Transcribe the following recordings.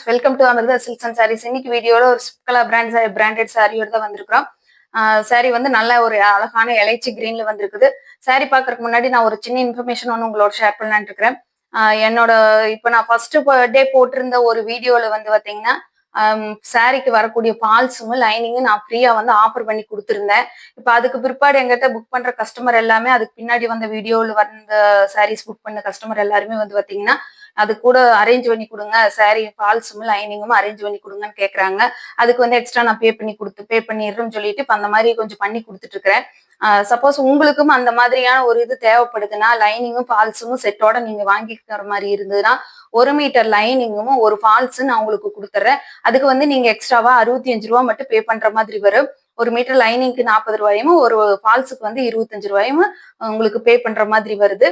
Welcome to Amirtha silks and sarees. இன்னைக்கு வீடியோல ஒரு சிப்கலா பிராண்டட் சாரியோட தான் வந்திருக்கிறோம். சாரி வந்து நல்ல ஒரு அழகான எலைச்சி கிரீன்ல வந்திருக்குது. சாரி பாக்குறதுக்கு முன்னாடி நான் ஒரு சின்ன இன்ஃபர்மேஷன் ஒன்று உங்களோட ஷேர் பண்ணலான்னு இருக்கிறேன். என்னோட இப்போ நான் ஃபர்ஸ்ட் டே போட்டிருந்த ஒரு வீடியோல வந்து பாத்தீங்கன்னா சாரிக்கு வரக்கூடிய ஃபால்ஸும் லைனிங்கும் நான் ஃப்ரீயா வந்து ஆஃபர் பண்ணி கொடுத்துருந்தேன். இப்போ அதுக்கு பிற்பாடு எங்கிட்ட புக் பண்ற கஸ்டமர் எல்லாமே அதுக்கு பின்னாடி வந்த வீடியோவில் வந்த சாரீஸ் புக் பண்ண கஸ்டமர் எல்லாருமே வந்து பாத்தீங்கன்னா அது கூட அரேஞ்ச் பண்ணி கொடுங்க, சாரி ஃபால்ஸும் லைனிங்கும் அரேஞ்ச் பண்ணி கொடுங்கன்னு கேட்குறாங்க. அதுக்கு வந்து எக்ஸ்ட்ரா நான் பே பண்ணிடுறேன்னு சொல்லிட்டு இப்போ அந்த மாதிரி கொஞ்சம் பண்ணி கொடுத்துட்டு இருக்கிறேன். சப்போஸ் உங்களுக்கும் அந்த மாதிரியான ஒரு இது தேவைப்படுதுன்னா லைனிங்கும் ஃபால்ஸும் செட்டோட நீங்க வாங்கிக்கிற மாதிரி இருந்ததுன்னா 1 மீட்டர் லைனிங்கும் ஒரு ஃபால்ஸ் நான் உங்களுக்கு கொடுத்துட்றேன். அதுக்கு வந்து நீங்க எக்ஸ்ட்ராவா 65 ரூபா மட்டும் பே பண்ற மாதிரி வரும். 1 மீட்டர் லைனிங்க்கு 40 ரூபாயும் ஒரு ஃபால்ஸுக்கு வந்து 25 ரூபாயும் உங்களுக்கு பே பண்ற மாதிரி வருது.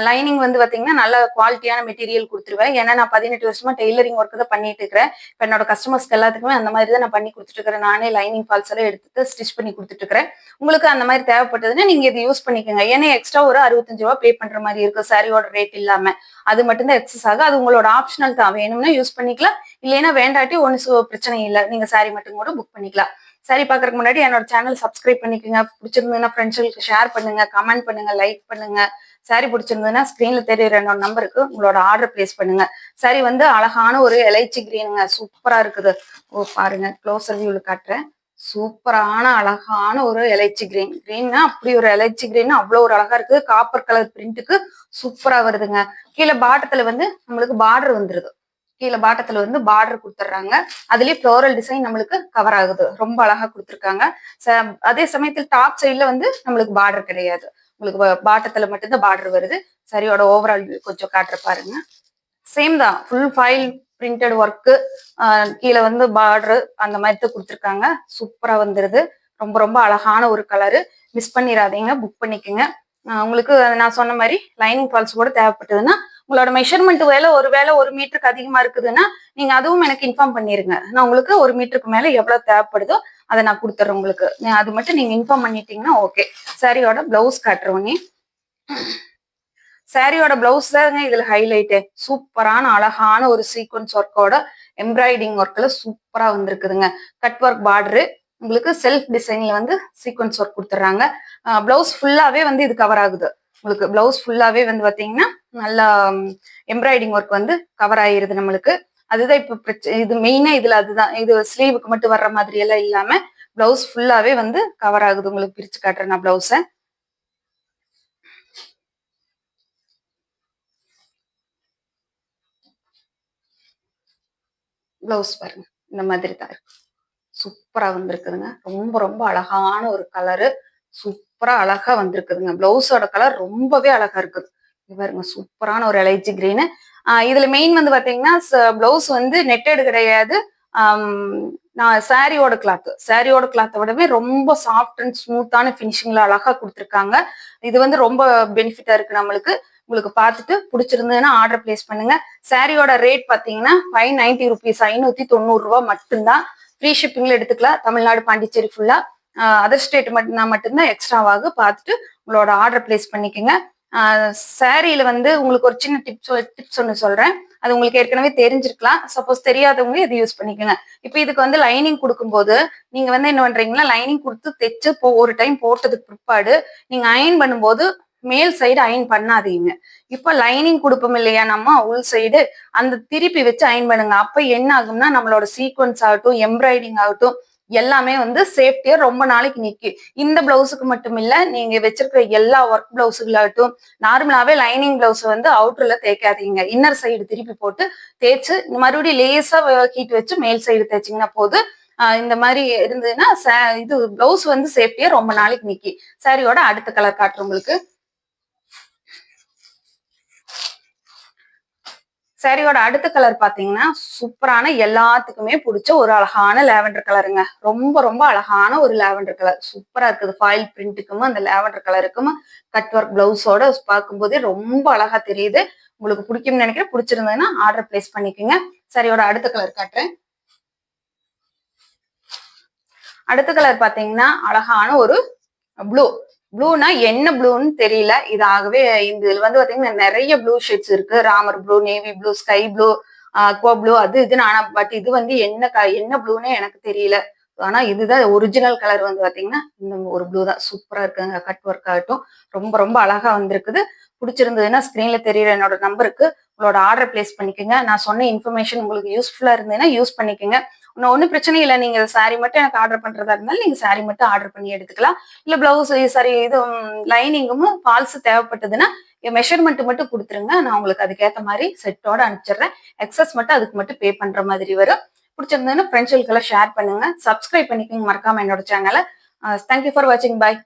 லைனிங் வந்து பாத்தீங்கன்னா நல்ல குவாலிட்டியான மெட்டீரியல் கொடுத்துருவேன். ஏன்னா நான் 18 வருஷமா டெய்லரிங் ஒர்க் தான் பண்ணிட்டு இருக்கிறேன். இப்போ என்னோட கஸ்டமர்ஸ்க்கு எல்லாத்துக்குமே அந்த மாதிரி தான் நான் பண்ணி கொடுத்துட்டு இருக்கிறேன். நானே லைனிங் ஃபால்ஸ் எல்லாம் எடுத்து ஸ்டிச் பண்ணி கொடுத்துட்டு இருக்கிறேன். உங்களுக்கு அந்த மாதிரி தேவைப்பட்டதுன்னா நீங்க இதை யூஸ் பண்ணிக்கோங்க. ஏன்னா எக்ஸ்ட்ரா ஒரு 65 ரூபா பே பண்ற மாதிரி இருக்கும் சாரியோட ரேட் இல்லாம. அது மட்டும்தான் எக்ஸஸ் ஆகும். அது உங்களோட ஆப்ஷனல் தான். வேணும்னா யூஸ் பண்ணிக்கலாம், இல்லைன்னா வேண்டாட்டி ஒன்னும் பிரச்சனை இல்லை. நீங்க சாரி மட்டும் கூட புக் பண்ணிக்கலாம். சாரி பாக்குறதுக்கு முன்னாடி என்னோட சேனல் சப்ஸ்கிரைப் பண்ணிக்கோங்க. பிடிச்சிருந்ததுன்னா ஃப்ரெண்ட்ஸுகளுக்கு ஷேர் பண்ணுங்க, கமெண்ட் பண்ணுங்க, லைக் பண்ணுங்க. சாரி பிடிச்சிருந்ததுன்னா ஸ்கிரீன்ல தெரியுற என்னோட நம்பருக்கு உங்களோட ஆர்டர் பிளேஸ் பண்ணுங்க. சாரி வந்து அழகான ஒரு எலைச்சி கிரீனுங்க, சூப்பரா இருக்குது. பாருங்க, க்ளோசர் வியூல காட்டுறேன். சூப்பரான அழகான ஒரு எலைச்சி கிரீன்னா அப்படி ஒரு எலைச்சி கிரீன் அவ்வளவு ஒரு அழகா இருக்குது. காப்பர் கலர் பிரிண்ட்டுக்கு சூப்பரா வருதுங்க. கீழே பாட்டத்துல வந்து நம்மளுக்கு பார்டர் வந்துருது. கீழே பாட்டத்துல வந்து பார்டர் கொடுத்துட்றாங்க. அதுலயே ஃப்ளோரல் டிசைன் நம்மளுக்கு கவர் ஆகுது. ரொம்ப அழகா கொடுத்துருக்காங்க. அதே சமயத்தில் டாப் சைட்ல வந்து நம்மளுக்கு பார்டர் கிடையாது. உங்களுக்கு பாட்டத்துல மட்டும்தான் பார்டர் வருது. சரியோட ஓவரால் கொஞ்சம் காட்டுற பாருங்க. சேம் தான், ஃபுல் ஃபைல் பிரிண்டட் ஒர்க்கு. கீழே வந்து பார்டர் அந்த மாதிரி தான் கொடுத்துருக்காங்க. சூப்பரா வந்துருது. ரொம்ப ரொம்ப அழகான ஒரு கலரு. மிஸ் பண்ணிடாதீங்க, புக் பண்ணிக்கோங்க. உங்களுக்கு நான் சொன்ன மாதிரி லைனிங் ஃபால்ஸ் கூட தேவைப்பட்டதுன்னா உங்களோட மெஷர்மெண்ட் ஒருவேளை 1 மீட்டருக்கு அதிகமா இருக்குதுன்னா நீங்க அதுவும் எனக்கு இன்ஃபார்ம் பண்ணிருங்க. நான் உங்களுக்கு 1 மீட்டருக்கு மேல எவ்வளவு தேவைப்படுதோ அதை நான் கொடுத்துறேன் உங்களுக்கு. அது மட்டும் நீங்க இன்ஃபார்ம் பண்ணிட்டீங்கன்னா ஓகே. சாரியோட பிளவுஸ் காட்டுறவனே. சாரியோட பிளவுஸ் தாங்க இதுல ஹைலைட்டே. சூப்பரான அழகான ஒரு சீக்வன்ஸ் ஒர்க்கோட எம்ப்ராய்டிங் ஒர்க்ல சூப்பரா வந்திருக்குதுங்க. கட் ஒர்க் பார்டரு உங்களுக்கு செல்ஃப் டிசைன்ல வந்து சீக்வன்ஸ் ஒர்க் கொடுத்துட்றாங்க. பிளவுஸ் ஃபுல்லாவே வந்து இது கவர் ஆகுது. உங்களுக்கு பிளவுஸ் ஃபுல்லாவே வந்து பாத்தீங்கன்னா நல்லா எம்ப்ராய்டிங் ஒர்க் வந்து கவர் ஆயிருது நம்மளுக்கு. அதுதான் இப்ப இது மெயினா இதுல அதுதான். இது ஸ்லீவுக்கு மட்டும் வர்ற மாதிரி எல்லாம் இல்லாம பிளவுஸ் ஃபுல்லாவே வந்து கவர் ஆகுது. உங்களுக்கு பிரிச்சு காட்டுறேன் நான் பிளவுஸ. பிளவுஸ் பாருங்க, இந்த மாதிரி தான் இருக்கு. சூப்பரா வந்திருக்குதுங்க. ரொம்ப ரொம்ப அழகான ஒரு கலரு. சூப்பரா அழகா வந்திருக்குதுங்க. பிளவுஸோட கலர் ரொம்பவே அழகா இருக்குது. பாருங்க, சூப்பரான ஒரு எலைச்சி கிரீனு. இதுல மெயின் வந்து பாத்தீங்கன்னா பிளவுஸ் வந்து நெட்டட் கிடையாது. நான் சாரியோட கிளாத்தை விடவே ரொம்ப சாஃப்ட் அண்ட் ஸ்மூத்தான பினிஷிங்ல அழகா கொடுத்துருக்காங்க. இது வந்து ரொம்ப பெனிஃபிட்டா இருக்கு நம்மளுக்கு. உங்களுக்கு பார்த்துட்டு பிடிச்சிருந்ததுன்னா ஆர்டர் பிளேஸ் பண்ணுங்க. சாரியோட ரேட் பாத்தீங்கன்னா 590 ருபீஸ், 590 ரூபாய் மட்டும்தான். ஃப்ரீ ஷிப்பிங்ல எடுத்துக்கலாம். தமிழ்நாடு, பாண்டிச்சேரி ஃபுல்லா. அதர் ஸ்டேட் மட்டும்தான் எக்ஸ்ட்ராவாக பார்த்துட்டு உங்களோட ஆர்டர் பிளேஸ் பண்ணிக்கோங்க. சாரியில வந்து உங்களுக்கு ஒரு சின்ன டிப்ஸ் ஒன்று சொல்றேன். அது உங்களுக்கு ஏற்கனவே தெரிஞ்சிருக்கலாம். சப்போஸ் தெரியாதவங்க இதை யூஸ் பண்ணிக்கோங்க. இப்போ இதுக்கு வந்து லைனிங் கொடுக்கும்போது நீங்க வந்து என்ன பண்றீங்கன்னா, லைனிங் கொடுத்து தைச்சு ஒரு டைம் போட்டதுக்கு பிற்பாடு நீங்க அயன் பண்ணும்போது மேல் சைடு அயன் பண்ணாதீங்க. இப்ப லைனிங் கொடுப்போம் இல்லையா நம்ம உள் சைடு, அந்த திருப்பி வச்சு அயன் பண்ணுங்க. அப்ப என்ன ஆகும்னா நம்மளோட சீக்வன்ஸ் ஆகட்டும், எம்ப்ராய்டிங் ஆகட்டும், எல்லாமே வந்து சேஃப்டியா ரொம்ப நாளைக்கு நிற்கும். இந்த பிளவுஸுக்கு மட்டும் இல்ல, நீங்க வச்சிருக்கிற எல்லா ஒர்க் பிளவுஸுகளாகட்டும், நார்மலாவே லைனிங் பிளவுஸ் வந்து அவுட்டர்ல தேய்க்காதீங்க. இன்னர் சைடு திருப்பி போட்டு தேய்ச்சு மறுபடியும் லேசா ஹீட் வச்சு மேல் சைடு தேய்ச்சிங்கன்னா போதும். இந்த மாதிரி இருந்ததுன்னா இது பிளவுஸ் வந்து சேஃப்டியா ரொம்ப நாளைக்கு நிக்கி. சாரியோட அடுத்த கலர் காட்டுறேன் உங்களுக்கு. சாரியோட அடுத்த கலர் பாத்தீங்கன்னா சூப்பரான எல்லாத்துக்குமே பிடிச்ச ஒரு அழகான லாவெண்டர் கலருங்க. ரொம்ப ரொம்ப அழகான ஒரு லாவெண்டர் கலர். சூப்பரா இருக்குது. ஃபாயில் பிரிண்ட்டுக்கும் அந்த லாவெண்டர் கலருக்கும் கட் ஒர்க் பிளவுஸோட பார்க்கும்போதே ரொம்ப அழகா தெரியுது. உங்களுக்கு பிடிக்கும்னு நினைக்கிறேன். பிடிச்சிருந்ததுன்னா ஆர்டர் பிளேஸ் பண்ணிக்கோங்க. சாரியோட அடுத்த கலர் காட்டுறேன். அடுத்த கலர் பாத்தீங்கன்னா அழகான ஒரு ப்ளூனா என்ன ப்ளூன்னு தெரியல. இதாகவே இதுல வந்து பாத்தீங்கன்னா நிறைய ப்ளூ ஷேட்ஸ் இருக்கு. Ramar blue, navy blue, sky blue, Aqua blue அது இதுன்னு. ஆனா பட் இது வந்து என்ன ப்ளூனே எனக்கு தெரியல. ஆனா இதுதான் ஒரிஜினல் கலர் வந்து பாத்தீங்கன்னா இந்த ஒரு ப்ளூ தான். சூப்பரா இருக்குங்க. கட் ஒர்க் ஆகட்டும் ரொம்ப ரொம்ப அழகா வந்திருக்குது. பிடிச்சிருந்ததுன்னா ஸ்கிரீன்ல தெரியுற என்னோட நம்பருக்கு உங்களோட ஆர்டர் பிளேஸ் பண்ணிக்கோங்க. நான் சொன்ன இன்ஃபர்மேஷன் உங்களுக்கு யூஸ்ஃபுல்லா இருந்ததுன்னா யூஸ் பண்ணிக்கோங்க. ஒன்றும் பிரச்சனை இல்லை. நீங்க சாரி மட்டும் எனக்கு ஆர்டர் பண்றதா இருந்தாலும் நீங்க சாரி மட்டும் ஆர்டர் பண்ணி எடுத்துக்கலாம். இல்ல பிளவுஸ் சாரி இது லைனிங்கும் ஃபால்ஸ் தேவைப்பட்டதுன்னா மெஷர்மெண்ட் மட்டும் கொடுத்துருங்க. நான் உங்களுக்கு அதுக்கேற்ற மாதிரி செட்டோட அனுப்பிச்சிடுறேன். எக்ஸஸ் மட்டும் அதுக்கு மட்டும் பே பண்ற மாதிரி வரும். பிடிச்சிருந்ததுன்னா ஃப்ரெண்ட்ஸ்களுக்கெல்லாம் ஷேர் பண்ணுங்க. சப்ஸ்கிரைப் பண்ணிக்கோங்க மறக்காம என்னோட சேனலை. தேங்க்யூ ஃபார் வாட்சிங். பாய்.